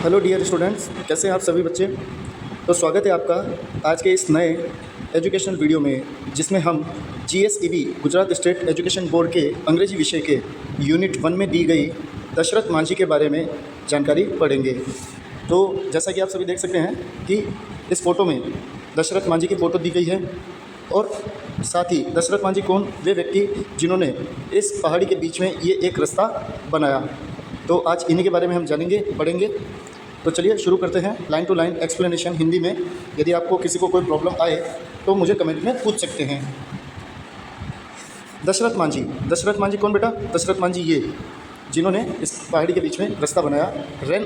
Hello dear students, कैसे हैं आप सभी बच्चे। तो स्वागत है आपका आज के इस नए एजुकेशनल वीडियो में, जिसमें हम GSEB Gujarat state education board के अंग्रेजी विषय के यूनिट 1 में दी गई दशरथ मांझी के बारे में जानकारी पढ़ेंगे। तो जैसा कि आप सभी देख सकते हैं कि इस फ़ोटो में दशरथ मांझी की फ़ोटो दी गई है, और साथ ही दशरथ मांझी कौन, वे व्यक्ति जिन्होंने इस पहाड़ी के बीच में ये एक रास्ता बनाया। तो आज इन्हीं के बारे में हम जानेंगे, पढ़ेंगे। तो चलिए शुरू करते हैं। Line to line explanation Hindi में। यदि आपको किसी को कोई प्रॉब्लम आए तो मुझे कमेंट में पूछ सकते हैं। दशरथ मांझी कौन बेटा? दशरथ मांझी ये जिन्होंने इस पहाड़ी के बीच में रास्ता बनाया। रन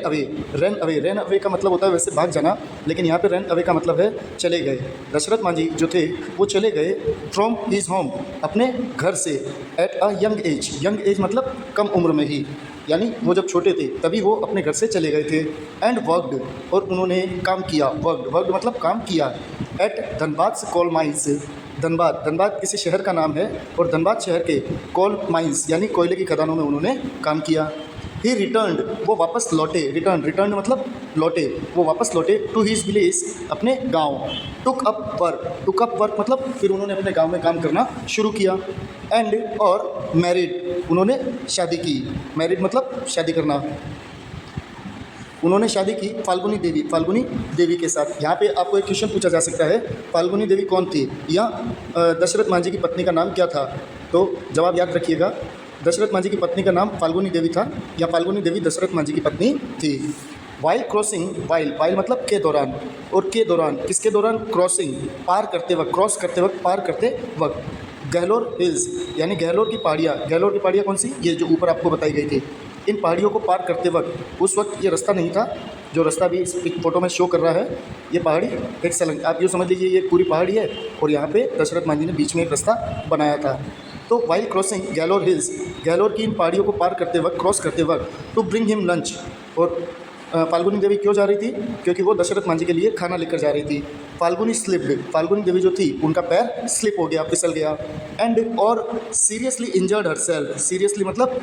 अवे का मतलब होता है वैसे भाग जाना, लेकिन यहाँ पे रन अवे का मतलब है चले गए। दशरथ मांझी जो थे वो चले गए फ्रॉम हिज होम, अपने घर से, एट अ यंग एज मतलब कम उम्र में ही, यानी वो जब छोटे थे तभी वो अपने घर से चले गए थे। एंड वर्कड, और उन्होंने काम किया। वर्कड मतलब काम किया। At Dhanbad coal mines, Dhanbad किसी शहर का नाम है, और धनबाद शहर के कोल माइंस यानी कोयले की खदानों में उन्होंने काम किया। ही रिटर्न्ड, वो वापस लौटे। रिटर्न मतलब लौटे, वो वापस लौटे। टू हिज विलेज, अपने गांव। टुक अप वर्क मतलब फिर उन्होंने अपने गांव में काम करना शुरू किया। एंड और मैरिड, उन्होंने शादी की। मैरिड मतलब शादी करना। उन्होंने शादी की फाल्गुनी देवी के साथ। यहाँ पे आपको एक क्वेश्चन पूछा जा सकता है, फाल्गुनी देवी कौन थी, या दशरथ मांझी की पत्नी का नाम क्या था? तो जवाब याद रखिएगा, दशरथ मांझी की पत्नी का नाम फाल्गुनी देवी था, या फाल्गुनी देवी दशरथ मांझी की पत्नी थी। वाइल क्रॉसिंग, वाइल मतलब के दौरान, और के दौरान किसके दौरान? क्रॉसिंग, पार करते वक्त। गहलोर हिल्स यानी गहलोर की पहाड़ियाँ कौन सी? ये जो ऊपर आपको बताई गई थी। इन पहाड़ियों को पार करते वक्त, उस वक्त ये रास्ता नहीं था जो रास्ता भी इस फोटो में शो कर रहा है। ये पहाड़ी एक सलंग, आप यूँ समझ लीजिए ये पूरी पहाड़ी है, और यहाँ पे दशरथ मांझी ने बीच में एक रास्ता बनाया था। तो while crossing Gahlor hills, Gahlor की इन पहाड़ियों को पार करते वक्त, क्रॉस करते वक्त, टू ब्रिंग हिम लंच, और फाल्गुनी देवी क्यों जा रही थी? क्योंकि वो दशरथ मांझी के लिए खाना लेकर जा रही थी। फाल्गुनी देवी जो थी उनका पैर स्लिप हो गया, फिसल गया। एंड और सीरियसली इंजर्ड हरसेल्फ, सीरियसली मतलब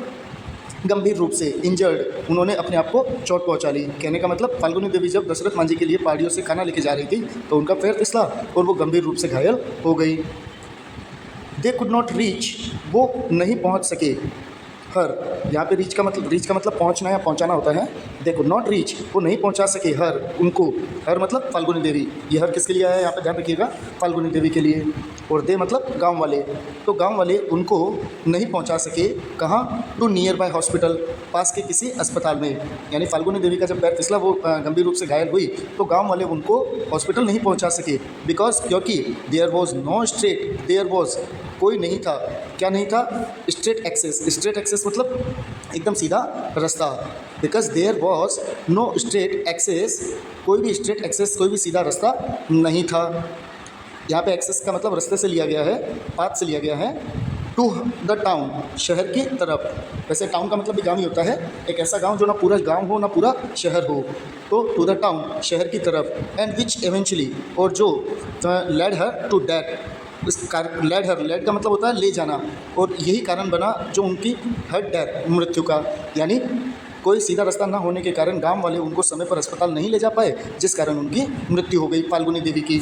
गंभीर रूप से, इंजर्ड उन्होंने अपने आप को चोट पहुंचा ली। कहने का मतलब फाल्गुनी देवी जब दशरथ मांझी के लिए पहाड़ियों से खाना लेके जा रही थी तो उनका पैर फिसला और वो गंभीर रूप से घायल हो गई। दे कुड नॉट रीच, वो नहीं पहुंच सके। हर, यहाँ पे रीच का मतलब पहुंचना या पहुंचाना होता है। दे कुड नॉट रीच, वो नहीं पहुंचा सके हर, उनको। हर मतलब फाल्गुनी देवी। ये हर किसके लिए आया है यहाँ पे ध्यान रखिएगा, फाल्गुनी देवी के लिए। और दे मतलब गांव वाले, तो गांव वाले उनको नहीं पहुंचा सके। कहाँ? टू नियर बाय हॉस्पिटल, पास के किसी अस्पताल में। यानी फाल्गुनी देवी का जब पैर फिसला, वो गंभीर रूप से घायल हुई, तो गाँव वाले उनको हॉस्पिटल नहीं पहुँचा सके। बिकॉज क्योंकि there was no straight, there was कोई नहीं था, क्या नहीं था? स्ट्रेट एक्सेस मतलब एकदम सीधा रास्ता। Because there was no straight access, कोई भी स्ट्रेट एक्सेस, कोई भी सीधा रास्ता नहीं था। यहाँ पे एक्सेस का मतलब रास्ते से लिया गया है, पाथ से लिया गया है। टू द टाउन, शहर की तरफ। वैसे टाउन का मतलब भी गाँव ही होता है, एक ऐसा गाँव जो ना पूरा गाँव हो ना पूरा शहर हो। तो टू द टाउन, शहर की तरफ। एंड विच एवेंचुअली, और जो led her to death, led का मतलब होता है ले जाना, और यही कारण बना जो उनकी हर डेथ, मृत्यु का। यानी कोई सीधा रास्ता ना होने के कारण गांव वाले उनको समय पर अस्पताल नहीं ले जा पाए, जिस कारण उनकी मृत्यु हो गई फाल्गुनी देवी की।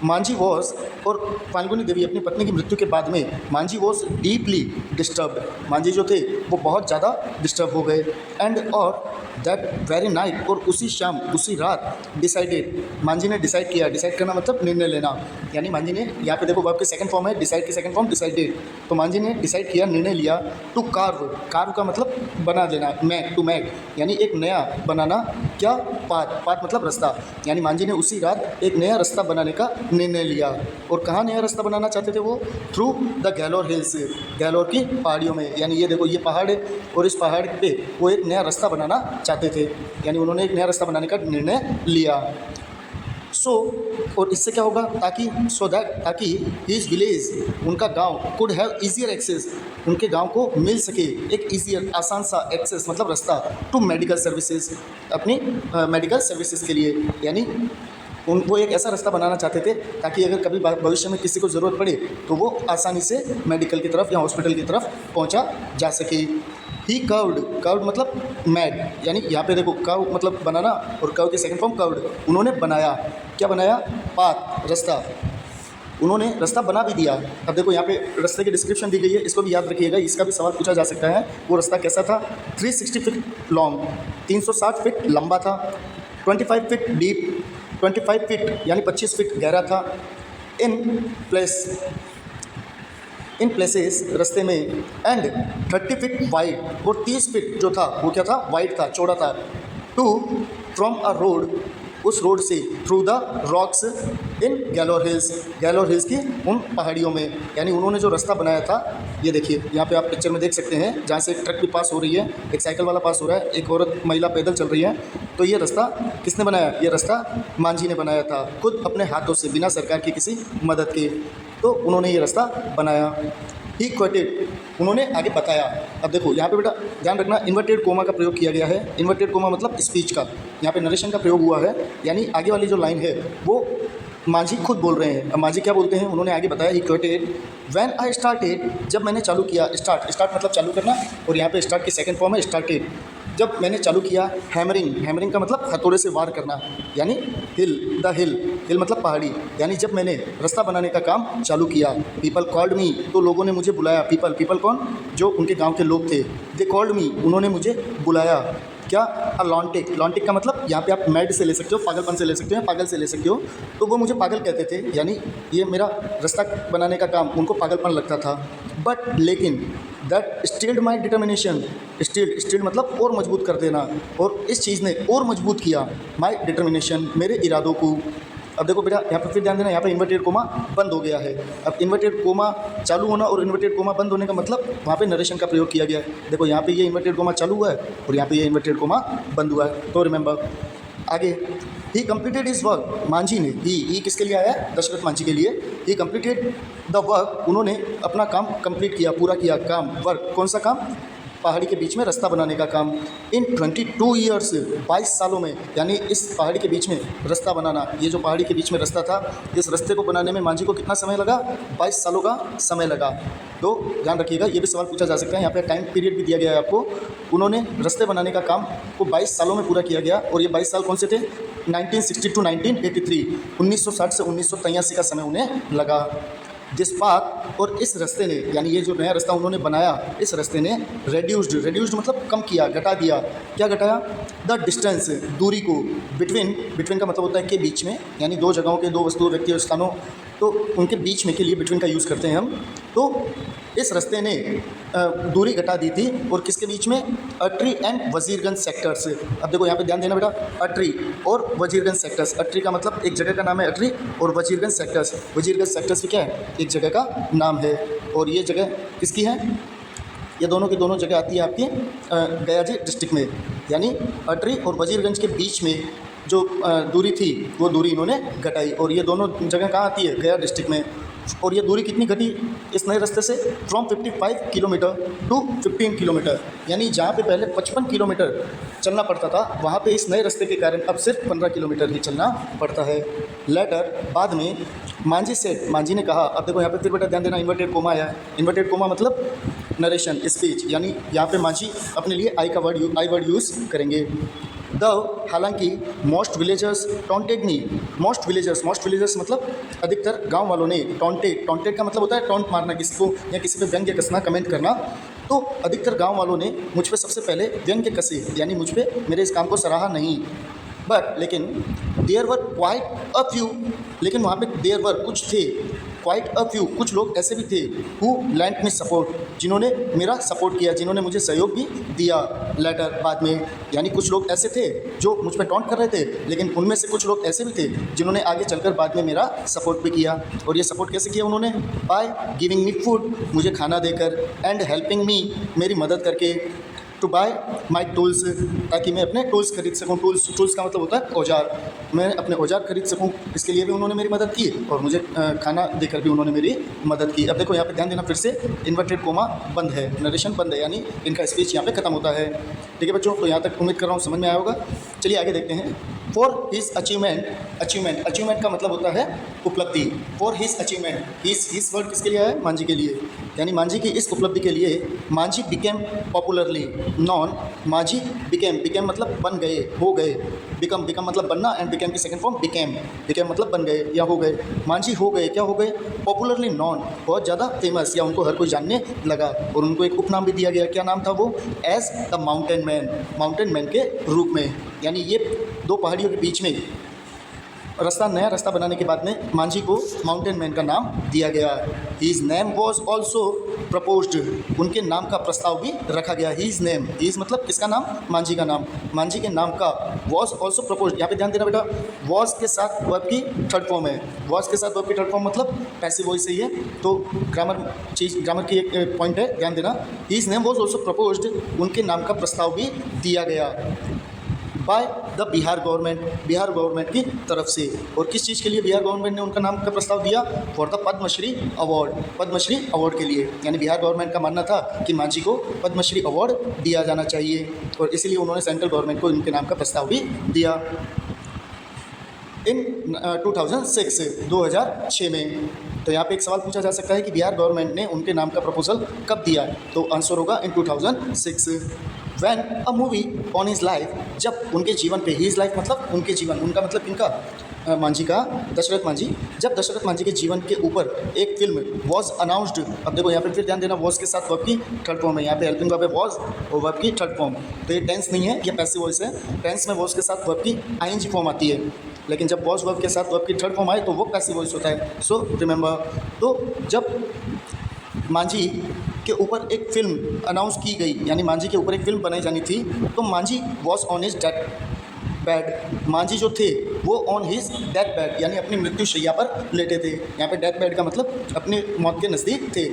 मांझी वॉज, और फाल्गुनी देवी अपनी पत्नी की मृत्यु के बाद में Manjhi was deeply disturbed, Manjhi जो थे वो बहुत ज़्यादा डिस्टर्ब हो गए। एंड और दैट वेरी नाइट, और उसी शाम, उसी रात, डिसाइडेड, मांझी ने डिसाइड किया। डिसाइड करना मतलब निर्णय लेना, यानी मांझी ने, यहाँ पे देखो वर्ब की सेकंड फॉर्म है, डिसाइड की सेकंड फॉर्म डिसाइडेड। तो मांझी ने डिसाइड किया, निर्णय लिया। टू कार्व का मतलब बना देना, मेक यानी एक नया बनाना। क्या? पाथ मतलब रास्ता। यानी मांझी ने उसी रात एक नया रास्ता बनाने का निर्णय लिया। और कहाँ नया रास्ता बनाना चाहते थे वो? Through the Gahlor hills, Gahlor की पहाड़ियों में। यानी ये देखो ये पहाड़ है, और इस पहाड़ पे वो एक नया रास्ता बनाना चाहते थे, यानी उन्होंने एक नया रास्ता बनाने का निर्णय लिया। और इससे क्या होगा? ताकि हिज विलेज, उनका गांव, कुड हैव ईजियर एक्सेस, उनके गांव को मिल सके एक ईजियर, आसान सा एक्सेस मतलब रास्ता, टू मेडिकल सर्विसेज, अपनी मेडिकल सर्विसेज के लिए। यानी वो एक ऐसा रास्ता बनाना चाहते थे ताकि अगर कभी भविष्य में किसी को ज़रूरत पड़े तो वो आसानी से मेडिकल की तरफ या हॉस्पिटल की तरफ पहुंचा जा सके। ही कर्व्ड मतलब मैड, यानी यहाँ पे देखो कर्व मतलब बनाना और कर्व के सेकंड फॉर्म कर्व्ड। उन्होंने बनाया, क्या बनाया? पाथ, रास्ता। उन्होंने रास्ता बना भी दिया। अब देखो यहाँ पे रास्ते की डिस्क्रिप्शन दी गई है, इसको भी याद रखिएगा, इसका भी सवाल पूछा जा सकता है। वो रास्ता कैसा था? 360 फीट लॉन्ग, 360 फीट लंबा था, 25 फीट डीप, 25 फीट यानी 25 फीट गहरा था। इन प्लेसेस रास्ते में एंड 30 फीट वाइड, और 30 फीट जो था वो क्या था? वाइड था, चौड़ा था। टू फ्रॉम अ रोड, उस रोड से through the rocks in Galore hills की उन पहाड़ियों में। यानी उन्होंने जो रास्ता बनाया था, ये देखिए यहाँ पे आप पिक्चर में देख सकते हैं, जहाँ से एक ट्रक भी पास हो रही है, एक साइकिल वाला पास हो रहा है, एक औरत महिला पैदल चल रही है। तो ये रास्ता किसने बनाया? ये रास्ता मांझी ने बनाया था, खुद अपने हाथों से, बिना सरकार की किसी मदद के। तो उन्होंने ये रास्ता बनाया। ही क्वेटेड, उन्होंने आगे बताया। अब देखो यहाँ पे बेटा ध्यान रखना, इन्वर्टेड कोमा का प्रयोग किया गया है। इन्वर्टेड कोमा मतलब स्पीच का, यहाँ पे नरेशन का प्रयोग हुआ है, यानी आगे वाली जो लाइन है वो मांझी खुद बोल रहे हैं। अब मांझी क्या बोलते हैं? उन्होंने आगे बताया, ही क्वेटेड व्हेन आई स्टार्टेड, जब मैंने चालू किया। स्टार्ट मतलब चालू करना, और यहाँ पे स्टार्ट की सेकंड फॉर्म है स्टार्टेड। जब मैंने चालू किया हैमरिंग का मतलब हथौड़े से वार करना, यानी हिल मतलब पहाड़ी, यानी जब मैंने रास्ता बनाने का काम चालू किया। पीपल कॉल्ड मी, तो लोगों ने मुझे बुलाया। पीपल कौन? जो उनके गांव के लोग थे। दे कॉल्ड मी, उन्होंने मुझे बुलाया। क्या? अ लॉन्टिक का मतलब यहाँ पे आप मैड से ले सकते हो, पागलपन से ले सकते हो, पागल से ले सकते हो। तो वो मुझे पागल कहते थे, यानी ये मेरा रास्ता बनाने का काम उनको पागलपन लगता था। बट लेकिन that stealth my determination, stealth मतलब और मजबूत कर देना, और इस चीज़ ने और मजबूत किया माई डिटर्मिनेशन, मेरे इरादों को। अब देखो बेटा यहाँ पे फिर ध्यान देना, यहाँ पे इन्वर्टेड कोमा बंद हो गया है। अब इन्वर्टेड कोमा चालू होना और इन्वर्टेड कोमा बंद होने का मतलब वहाँ पे नरेशन का प्रयोग किया गया है। देखो यहाँ पे ये इन्वर्टेड कोमा चालू हुआ है और यहाँ पे ये इन्वर्टेड कोमा बंद हुआ है। तो रिमेंबर आगे, ही कंप्लीटेड हिज वर्क, मांझी ने, ही किसके लिए आया है? दशरथ मांझी के लिए। ही कंप्लीटेड द वर्क, उन्होंने अपना काम कंप्लीट किया, पूरा किया काम। वर्क कौन सा काम? पहाड़ी के बीच में रास्ता बनाने का काम। इन 22 ईयर्स, 22 सालों में, यानी इस पहाड़ी के बीच में रास्ता बनाना, ये जो पहाड़ी के बीच में रास्ता था, इस रास्ते को बनाने में मांझी को कितना समय लगा? 22 सालों का समय लगा। तो ध्यान रखिएगा, ये भी सवाल पूछा जा सकता है। यहाँ पे टाइम पीरियड भी दिया गया है आपको। उन्होंने रास्ते बनाने का काम को 22 सालों में पूरा किया गया, और ये 22 साल कौन से थे? 1960 टू 1983, 1960 से 1983 का समय उन्हें लगा। जिस पाथ, और इस रास्ते ने, यानी ये जो नया रास्ता उन्होंने बनाया, इस रास्ते ने रेड्यूस्ड मतलब कम किया, घटा दिया। क्या घटाया? द डिस्टेंस, दूरी को, बिटवीन का मतलब होता है के बीच में, यानी दो जगहों के, दो वस्तुओं, व्यक्ति, स्थानों, तो उनके बीच में के लिए बिटवीन का यूज़ करते हैं हम। तो इस रास्ते ने दूरी घटा दी थी, और किसके बीच में? अटरी एंड वजीरगंज सेक्टर्स। अब देखो यहाँ पे ध्यान देना बेटा, अटरी और वजीरगंज सेक्टर्स। अटरी का मतलब एक जगह का नाम है अटरी, और वजीरगंज सेक्टर्स भी क्या है? एक जगह का नाम है। और ये जगह किसकी है? ये दोनों की दोनों जगह आती है आपकी गयाजी डिस्ट्रिक्ट में, यानी अटरी और वजीरगंज के बीच में जो दूरी थी वो दूरी इन्होंने घटाई, और ये दोनों जगह कहाँ आती है? गया डिस्ट्रिक्ट में। और ये दूरी कितनी घटी इस नए रास्ते से? फ्रॉम 55 किलोमीटर टू 15 किलोमीटर, यानी जहाँ पे पहले 55 किलोमीटर चलना पड़ता था, वहाँ पे इस नए रास्ते के कारण अब सिर्फ 15 किलोमीटर ही चलना पड़ता है। लेटर, बाद में, मांझी ने कहा। अब देखो यहाँ पे फिर बेटा ध्यान देना, इन्वर्टेड कोमा आया है। इन्वर्टेड कोमा मतलब नरेशन, स्पीच, यानी यहाँ पे मांझी अपने लिए आई वर्ड यूज़ करेंगे। हालांकि मोस्ट विलेजर्स टॉन्टेड मी, मोस्ट विलेजर्स मतलब अधिकतर गांव वालों ने, टॉन्टेड का मतलब होता है टॉन्ट मारना किसी को, या किसी पे व्यंग्य कसना, कमेंट करना। तो अधिकतर गांव वालों ने मुझ पे सबसे पहले व्यंग्य कसे, यानी मुझ पे मेरे इस काम को सराहा नहीं। बट लेकिन there were quite a few, लेकिन वहाँ पे देयर वर कुछ थे, क्वाइट अ फ्यू कुछ लोग ऐसे भी थे, हु लैंड मी सपोर्ट, जिन्होंने मेरा सपोर्ट किया, जिन्होंने मुझे सहयोग भी दिया। लेटर, बाद में, यानी कुछ लोग ऐसे थे जो मुझ पर टॉन्ट कर रहे थे, लेकिन उनमें से कुछ लोग ऐसे भी थे जिन्होंने आगे चलकर बाद में मेरा सपोर्ट भी किया। और ये सपोर्ट कैसे किया उन्होंने? बाय गिविंग मी फूड, मुझे खाना देकर, एंड हेल्पिंग मी, मेरी मदद करके, टू बाय माई टूल्स, ताकि मैं अपने टूल्स खरीद सकूँ। टूल्स का मतलब होता है औजार, मैं अपने औजार खरीद सकूँ, इसके लिए भी उन्होंने मेरी मदद की, और मुझे खाना देकर भी उन्होंने मेरी मदद की। अब देखो यहाँ पे ध्यान देना, फिर से इन्वर्टेड कोमा बंद है, नरेशन बंद है, यानी इनका स्पीच यहाँ पे खत्म होता है। ठीक है बच्चों, तो यहाँ तक उम्मीद कर रहा हूँ समझ में आया होगा। चलिए आगे देखते हैं। फॉर हिज अचीवमेंट का मतलब होता है उपलब्धि। For his achievement, his word किसके लिए है? मांझी के लिए। यानी मांझी की इस उपलब्धि के लिए Manjhi became popularly non. Manjhi became मतलब बन गए, हो गए। बिकम मतलब बनना, एंड बिकेम की सेकंड फॉर्म बिकेम मतलब बन गए या हो गए। मांझी हो गए, क्या हो गए? पॉपुलरली नॉन, बहुत ज़्यादा फेमस, या उनको हर कोई जानने लगा। और उनको एक उपनाम भी दिया गया। क्या नाम था वो? एज द माउंटेन मैन के रूप में। यानी ये दो पहाड़ियों के बीच में नया रास्ता बनाने के बाद में मांझी को माउंटेन मैन का नाम दिया गया। His name was also proposed, उनके नाम का प्रस्ताव भी रखा गया। हीज नेम, हीज मतलब किसका नाम? मांझी का नाम। मांझी के नाम का वॉज ऑल्सो प्रपोज्ड, यहाँ पे ध्यान देना बेटा, वॉज के साथ वर्ब की थर्ड फॉर्म है। वॉज के साथ वर्ब की थर्ड फॉर्म मतलब पैसिव वॉइस से ही है। तो ग्रामर की एक पॉइंट है, ध्यान देना। His name was also proposed, उनके नाम का प्रस्ताव भी दिया गया बाय द बिहार गवर्नमेंट की तरफ से। और किस चीज़ के लिए बिहार गवर्नमेंट ने उनका नाम का प्रस्ताव दिया? फॉर द पद्मश्री अवार्ड के लिए। यानी बिहार गवर्नमेंट का मानना था कि मांझी को पद्मश्री अवार्ड दिया जाना चाहिए, और इसीलिए उन्होंने सेंट्रल गवर्नमेंट को इनके नाम का प्रस्ताव भी दिया। इन 2006 में। तो यहाँ पे एक सवाल पूछा जा सकता है कि बिहार गवर्नमेंट ने उनके नाम का प्रपोजल कब दिया? तो आंसर होगा इन 2006। When a movie on his life, जब उनके जीवन पे, हिज लाइफ मतलब उनके जीवन, उनका मतलब इनका मांझी का, दशरथ मांझी, जब दशरथ मांझी के जीवन के ऊपर एक फिल्म वॉज अनाउंस्ड। अब देखो यहाँ पे फिर ध्यान देना, वॉज के साथ वर्ब की थर्ड फॉर्म है। यहाँ पे हेल्पिंग वर्ब है वॉज, और वर्ब की थर्ड फॉर्म। तो ये टेंस नहीं है, ये पैसिव वॉइस है। टेंस में वॉज के साथ वर्ब की आईएनजी फॉर्म आती है, लेकिन जब वॉज वर्ब के साथ वर्ब की थर्ड फॉर्म आए तो वो पैसिव वॉइस होता है। सो रिमेंबर, तो जब मांझी के ऊपर एक फिल्म अनाउंस की गई, यानी मांझी के ऊपर एक फिल्म बनाई जानी थी, तो Manjhi was on his death bed. Manjhi जो थे वो ऑन हिज डेथ बेड, यानी अपनी मृत्यु शैया पर लेटे थे। यहाँ पे डेथ बेड का मतलब अपनी मौत के नज़दीक थे।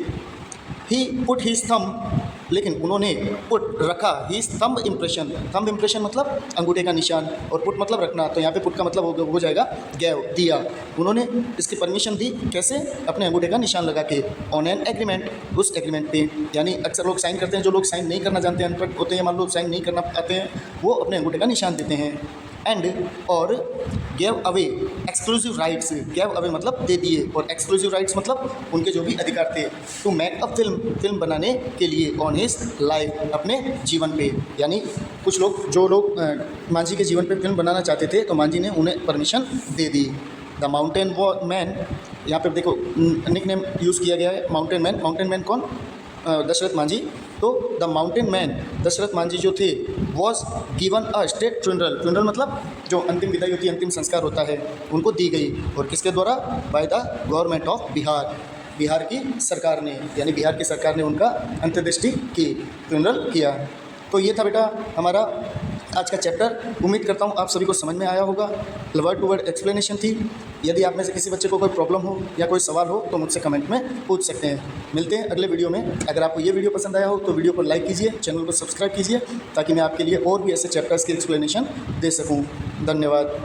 ही पुट हिज थंब, लेकिन उन्होंने पुट रखा हिज थंब इम्प्रेशन मतलब अंगूठे का निशान, और पुट मतलब रखना। तो यहाँ पे पुट का मतलब हो जाएगा गैव, दिया। उन्होंने इसकी परमिशन दी, कैसे? अपने अंगूठे का निशान लगा के, ऑन एन एग्रीमेंट, उस एग्रीमेंट पे। यानी अक्सर लोग साइन करते हैं, जो लोग साइन नहीं करना जानते हैं, अनपढ़ होते हैं, मान लो साइन नहीं करना आते हैं, वो अपने अंगूठे का निशान देते हैं। एंड और gave away exclusive rights, gave away मतलब दे दिए, और एक्सक्लूसिव राइट्स मतलब उनके जो भी अधिकार थे, टू मेक अ फिल्म बनाने के लिए ऑन हिज लाइफ, अपने जीवन पे। यानी कुछ लोग, जो लोग मांझी के जीवन पे फिल्म बनाना चाहते थे, तो मांझी ने उन्हें permission they the. The mountain man, यहाँ पर देखो निक नेम यूज़ किया गया है, माउंटेन मैन कौन? दशरथ मांझी। तो the mountain man, Dashrath Manjhi जो थे, was given a state funeral मतलब जो अंतिम विदाई होती है, अंतिम संस्कार होता है, उनको दी गई। और किसके द्वारा? By the government of Bihar की सरकार ने, यानी बिहार की सरकार ने उनका अंत्येष्टि की, फ्यूनरल किया। तो ये था बेटा हमारा आज का चैप्टर। उम्मीद करता हूँ आप सभी को समझ में आया होगा। वर्ड टू वर्ड एक्सप्लेनेशन थी। यदि आप में से किसी बच्चे को कोई प्रॉब्लम हो या कोई सवाल हो तो मुझसे कमेंट में पूछ सकते हैं। मिलते हैं अगले वीडियो में। अगर आपको ये वीडियो पसंद आया हो तो वीडियो को लाइक कीजिए, चैनल को सब्सक्राइब कीजिए, ताकि मैं आपके लिए और भी ऐसे चैप्टर्स की एक्सप्लेनेशन दे सकूँ। धन्यवाद।